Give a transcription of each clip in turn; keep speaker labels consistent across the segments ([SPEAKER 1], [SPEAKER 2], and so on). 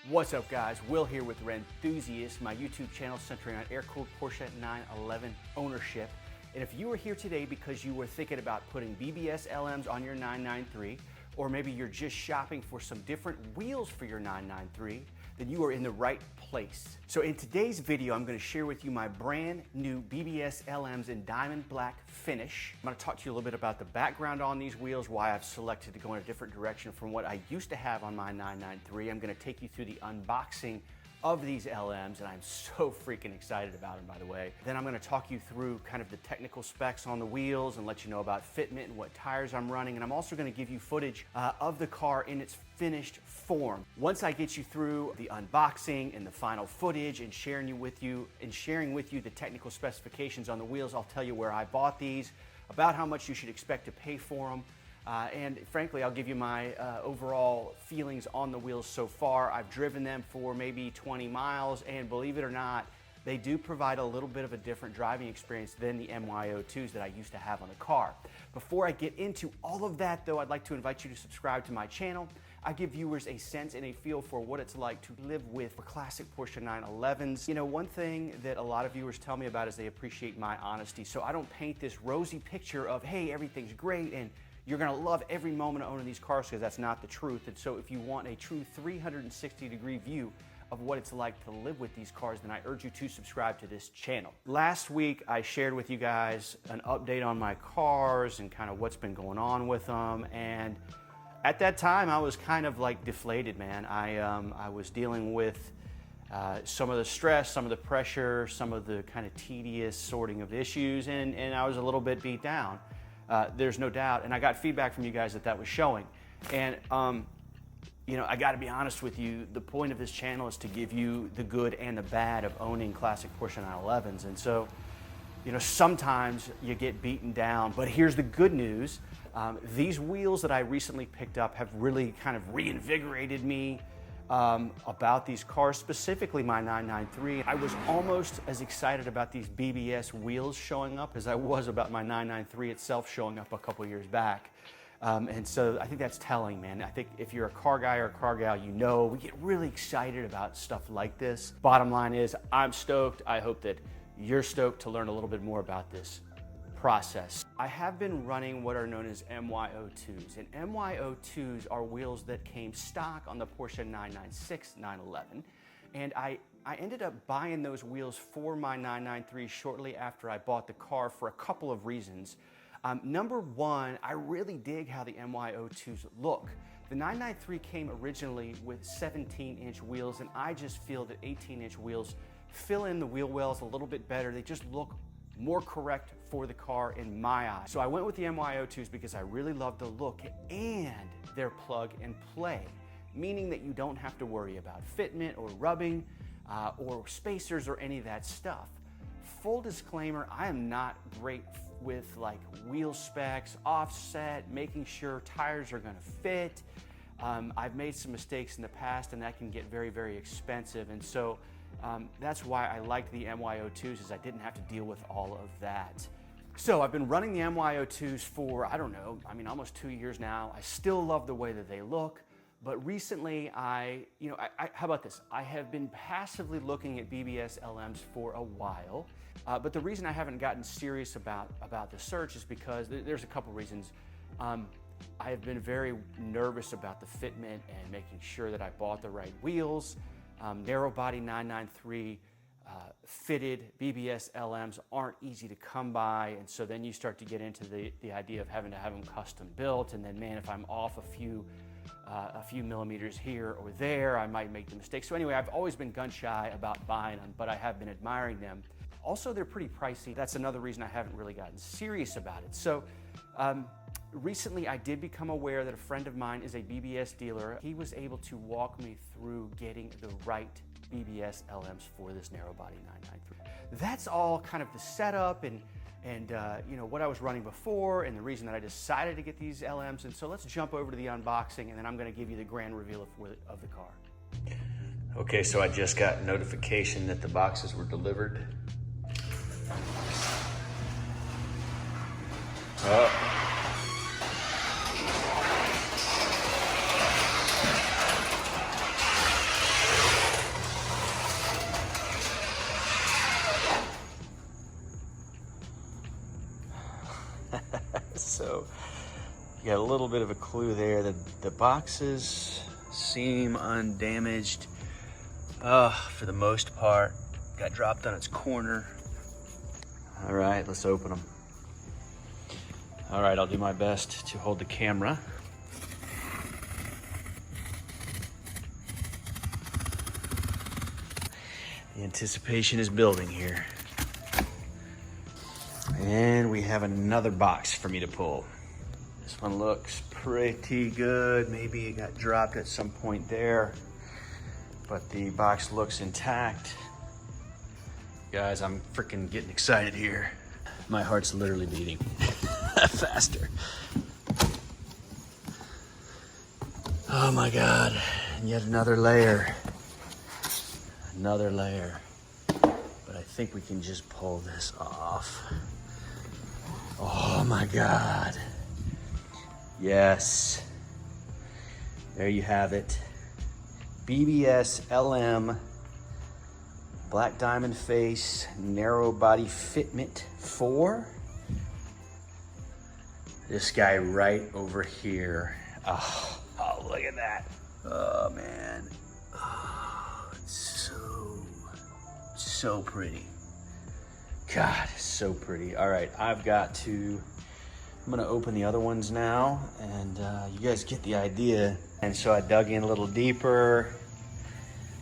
[SPEAKER 1] What's up guys, Will here with Rennthusiast, my YouTube channel centering on air-cooled Porsche 911 ownership. And if you are here today because you were thinking about putting BBS LMs on your 993, or maybe you're just shopping for some different wheels for your 993, then you are in the right place. So in today's video, I'm going to share with you my brand new BBS LMs in diamond black finish. I'm going to talk to you a little bit about the background on these wheels, why I've selected to go in a different direction from what I used to have on my 993. I'm going to take you through the unboxing of these LMs, and I'm so freaking excited about them, by the way. Then I'm going to talk you through kind of the technical specs on the wheels and let you know about fitment and what tires I'm running. And I'm also going to give you footage of the car in its finished form. Once I get you through the unboxing and the final footage and sharing with you the technical specifications on the wheels, I'll tell you where I bought these, about how much you should expect to pay for them. And frankly, I'll give you my overall feelings on the wheels so far. I've driven them for maybe 20 miles, and believe it or not, they do provide a little bit of a different driving experience than the MY02s that I used to have on the car. Before I get into all of that though, I'd like to invite you to subscribe to my channel. I give viewers a sense and a feel for what it's like to live with classic Porsche 911s. You know, one thing that a lot of viewers tell me about is they appreciate my honesty. So I don't paint this rosy picture of, hey, everything's great and you're gonna love every moment of owning these cars, because that's not the truth. And so if you want a true 360-degree view of what it's like to live with these cars, then I urge you to subscribe to this channel. Last week, I shared with you guys an update on my cars and kind of what's been going on with them. And at that time, I was kind of like deflated, man. I was dealing with some of the stress, some of the pressure, some of the kind of tedious sorting of issues, and I was a little bit beat down. There's no doubt, and I got feedback from you guys that was showing. And you know, I got to be honest with you, the point of this channel is to give you the good and the bad of owning classic Porsche 911s. And so, you know, sometimes you get beaten down, but here's the good news. These wheels that I recently picked up have really kind of reinvigorated me about these cars, specifically my 993. I was almost as excited about these BBS wheels showing up as I was about my 993 itself showing up a couple years back. And so I think that's telling, man. I think if you're a car guy or a car gal, you know, we get really excited about stuff like this. Bottom line is, I'm stoked. I hope that you're stoked to learn a little bit more about this process. I have been running what are known as MY02s, and MY02s are wheels that came stock on the Porsche 996 911, and I ended up buying those wheels for my 993 shortly after I bought the car for a couple of reasons. Number one, I really dig how the MY02s look. The 993 came originally with 17-inch wheels, and I just feel that 18-inch wheels fill in the wheel wells a little bit better. They just look more correct for the car in my eyes. So I went with the MY02s because I really love the look and their plug and play, meaning that you don't have to worry about fitment or rubbing or spacers or any of that stuff. Full disclaimer, I am not great with like wheel specs, offset, making sure tires are gonna fit. I've made some mistakes in the past, and that can get very, very expensive. And so that's why I liked the MY02s, is I didn't have to deal with all of that. So I've been running the MY02s for, I don't know, I mean, almost 2 years now. I still love the way that they look, but recently how about this? I have been passively looking at BBS LMs for a while, but the reason I haven't gotten serious about the search is because there's a couple reasons. I have been very nervous about the fitment and making sure that I bought the right wheels. Narrow body 993 fitted BBS LMs aren't easy to come by, and so then you start to get into the idea of having to have them custom built, and then man, if I'm off a few millimeters here or there, I might make the mistake. So anyway, I've always been gun shy about buying them, but I have been admiring them. Also, they're pretty pricey. That's another reason I haven't really gotten serious about it. So recently, I did become aware that a friend of mine is a BBS dealer. He was able to walk me through getting the right BBS LMs for this narrow body 993. That's all kind of the setup and you know, what I was running before and the reason that I decided to get these LMs. And so let's jump over to the unboxing, and then I'm going to give you the grand reveal of the car.
[SPEAKER 2] Okay, so I just got notification that the boxes were delivered. So you got a little bit of a clue there. The boxes seem undamaged for the most part. Got dropped on its corner. All right, let's open them. All right, I'll do my best to hold the camera. The anticipation is building here. And we have another box for me to pull. This one looks pretty good. Maybe it got dropped at some point there, but the box looks intact. Guys, I'm freaking getting excited here. My heart's literally beating faster. Oh my God, and yet another layer. Another layer. But I think we can just pull this off. Oh my God. Yes. There you have it. BBS LM, black diamond face, narrow body fitment 4. This guy right over here. Oh, look at that. Oh man. Oh, it's so pretty. God, so pretty. All right, I'm gonna open the other ones now, and you guys get the idea. And so I dug in a little deeper.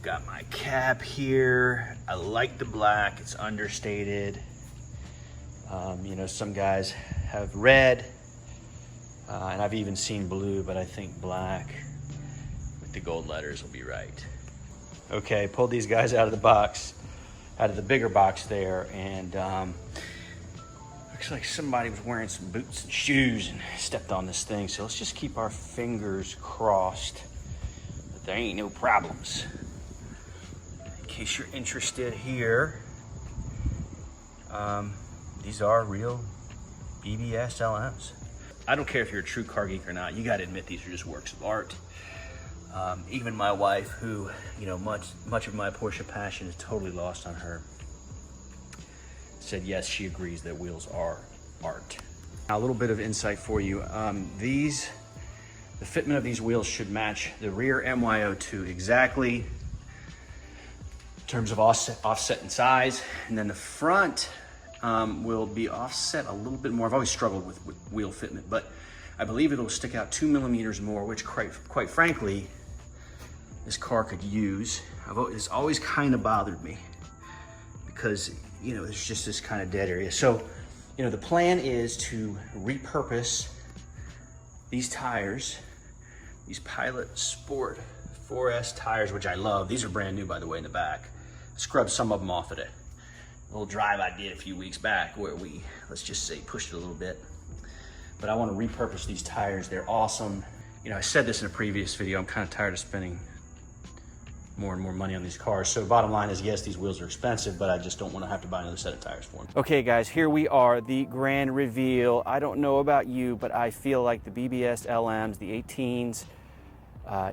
[SPEAKER 2] Got my cap here. I like the black, it's understated. You know, some guys have red, and I've even seen blue, but I think black with the gold letters will be right. Okay, pulled these guys out of the box, out of the bigger box there, and looks like somebody was wearing some boots and shoes and stepped on this thing. So let's just keep our fingers crossed that there ain't no problems. In case you're interested here, these are real BBS LMs. I don't care if you're a true car geek or not, you gotta admit these are just works of art. Even my wife, who, you know, much of my Porsche passion is totally lost on her, said yes, she agrees that wheels are art. Now, a little bit of insight for you. The fitment of these wheels should match the rear MYO2 exactly in terms of offset in size, and then the front will be offset a little bit more. I've always struggled with wheel fitment, but I believe it'll stick out 2 millimeters more, which quite frankly, this car could use. It's always kind of bothered me because, you know, there's just this kind of dead area. So, you know, the plan is to repurpose these tires, these Pilot Sport 4S tires, which I love. These are brand new, by the way, in the back. I scrubbed some of them off at a little drive I did a few weeks back where we, let's just say, pushed it a little bit. But I want to repurpose these tires. They're awesome. You know, I said this in a previous video, I'm kind of tired of spending more and more money on these cars. So the bottom line is, yes, these wheels are expensive, but I just don't want to have to buy another set of tires for them.
[SPEAKER 1] Okay guys, here we are, the grand reveal. I don't know about you, but I feel like the BBS LMs, the 18s,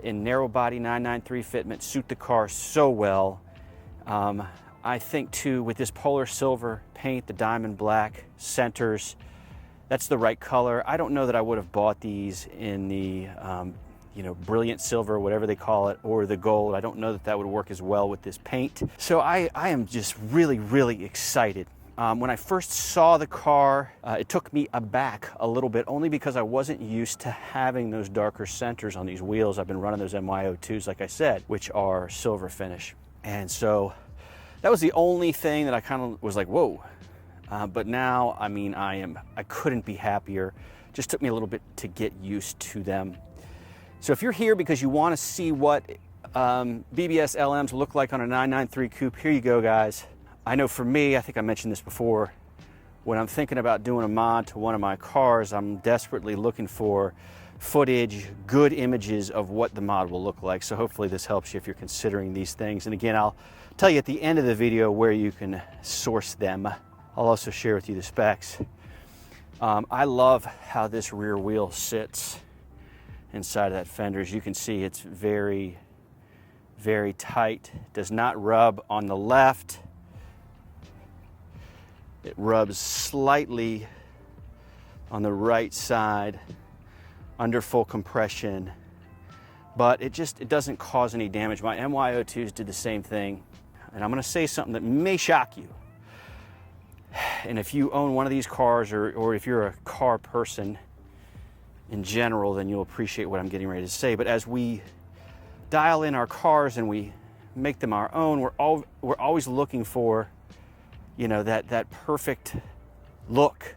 [SPEAKER 1] in narrow body 993 fitment suit the car so well. I think too, with this polar silver paint, the diamond black centers, that's the right color. I don't know that I would have bought these in the you know, brilliant silver, whatever they call it, or the gold. I don't know that that would work as well with this paint. So I am just really, really excited. When I first saw the car, it took me aback a little bit, only because I wasn't used to having those darker centers on these wheels. I've been running those MYO2s, like I said, which are silver finish. And so that was the only thing that I kind of was like, whoa. But now, I mean, I couldn't be happier. Just took me a little bit to get used to them. So if you're here because you want to see what BBS LMs look like on a 993 Coupe, here you go, guys. I know for me, I think I mentioned this before, when I'm thinking about doing a mod to one of my cars, I'm desperately looking for footage, good images of what the mod will look like. So hopefully this helps you if you're considering these things. And again, I'll tell you at the end of the video where you can source them. I'll also share with you the specs. I love how this rear wheel sits inside of that fender. As you can see, it's very, very tight. Does not rub on the left. It rubs slightly on the right side under full compression, but it doesn't cause any damage. My MY02s did the same thing. And I'm gonna say something that may shock you. And if you own one of these cars, or if you're a car person in general, then you'll appreciate what I'm getting ready to say. But as we dial in our cars and we make them our own, we're always looking for, you know, that perfect look.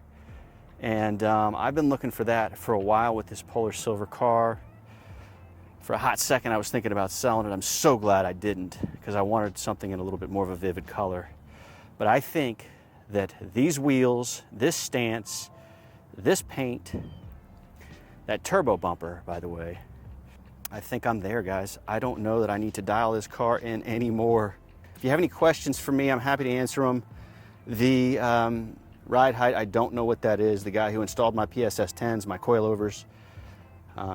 [SPEAKER 1] And I've been looking for that for a while with this Polar Silver car. For a hot second, I was thinking about selling it. I'm so glad I didn't, because I wanted something in a little bit more of a vivid color. But I think that these wheels, this stance, this paint, that turbo bumper, by the way, I think I'm there, guys. I don't know that I need to dial this car in anymore. If you have any questions for me, I'm happy to answer them. The ride height, I don't know what that is. The guy who installed my PSS 10s, my coilovers,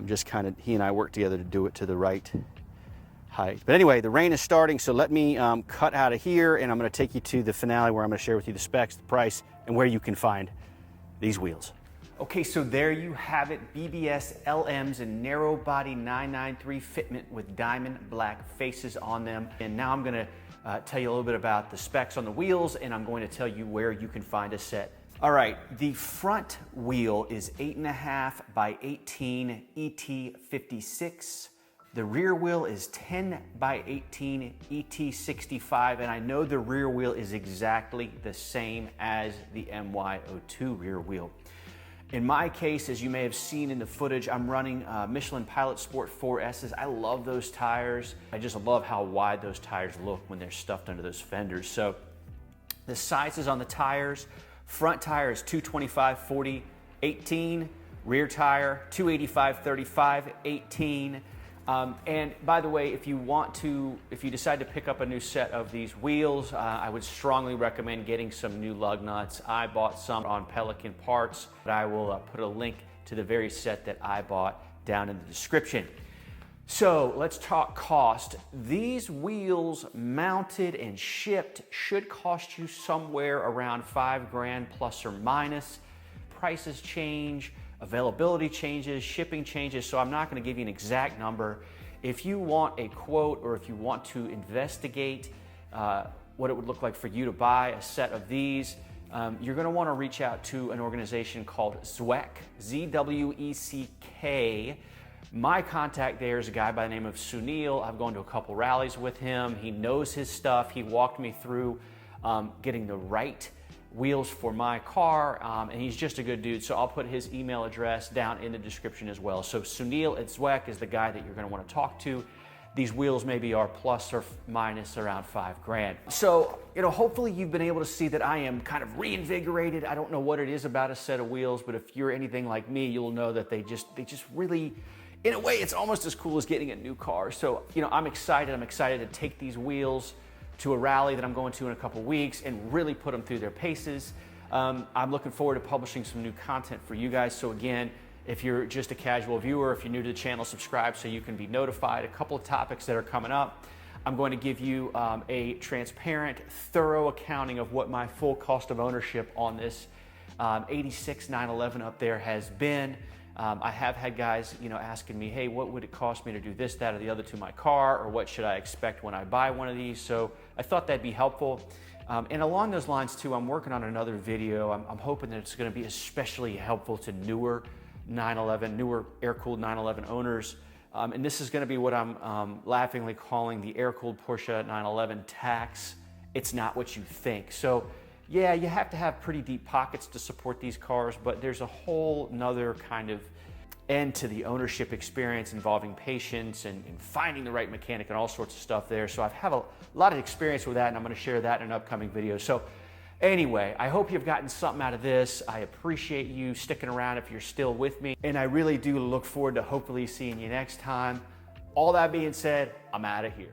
[SPEAKER 1] just kind of, he and I worked together to do it to the right height. But anyway, the rain is starting, so let me cut out of here, and I'm going to take you to the finale where I'm going to share with you the specs, the price, and where you can find these wheels. Okay, so there you have it, BBS LMs and narrow body 993 fitment with diamond black faces on them. And now I'm going to tell you a little bit about the specs on the wheels, and I'm going to tell you where you can find a set. All right, the front wheel is 8.5 by 18 ET56. The rear wheel is 10 by 18 ET65, and I know the rear wheel is exactly the same as the MY02 rear wheel. In my case, as you may have seen in the footage, I'm running Michelin Pilot Sport 4S's. I love those tires. I just love how wide those tires look when they're stuffed under those fenders. So the sizes on the tires: front tire is 225/40/18, rear tire 285/35/18. And by the way, if you decide to pick up a new set of these wheels, I would strongly recommend getting some new lug nuts. I bought some on Pelican Parts, but I will put a link to the very set that I bought down in the description. So let's talk cost. These wheels mounted and shipped should cost you somewhere around $5,000 plus or minus. Prices change, availability changes, shipping changes, so I'm not going to give you an exact number. If you want a quote, or if you want to investigate what it would look like for you to buy a set of these, you're going to want to reach out to an organization called Zweck, Z-W-E-C-K. My contact there is a guy by the name of Sunil. I've gone to a couple rallies with him. He knows his stuff. He walked me through getting the right wheels for my car, and he's just a good dude. So I'll put his email address down in the description as well. So Sunil at Zweck is the guy that you're going to want to talk to. These wheels maybe are plus or minus around $5,000. So, hopefully you've been able to see that I am kind of reinvigorated. I don't know what it is about a set of wheels, but if you're anything like me, you'll know that they just really, in a way, it's almost as cool as getting a new car. So, I'm excited. I'm excited to take these wheels to a rally that I'm going to in a couple weeks and really put them through their paces. I'm looking forward to publishing some new content for you guys. So again, if you're just a casual viewer, if you're new to the channel, subscribe so you can be notified. A couple of topics that are coming up. I'm going to give you a transparent, thorough accounting of what my full cost of ownership on this 86 911 up there has been. I have had guys, asking me, hey, what would it cost me to do this, that, or the other to my car, or what should I expect when I buy one of these? So I thought that'd be helpful. And along those lines too, I'm working on another video. I'm hoping that it's going to be especially helpful to newer air-cooled 911 owners. And this is going to be what I'm laughingly calling the air-cooled Porsche 911 tax. It's not what you think. So yeah, you have to have pretty deep pockets to support these cars, but there's a whole nother kind of end to the ownership experience involving patience and finding the right mechanic and all sorts of stuff there. So I have a lot of experience with that, and I'm going to share that in an upcoming video. So anyway, I hope you've gotten something out of this. I appreciate you sticking around if you're still with me, and I really do look forward to hopefully seeing you next time. All that being said, I'm out of here.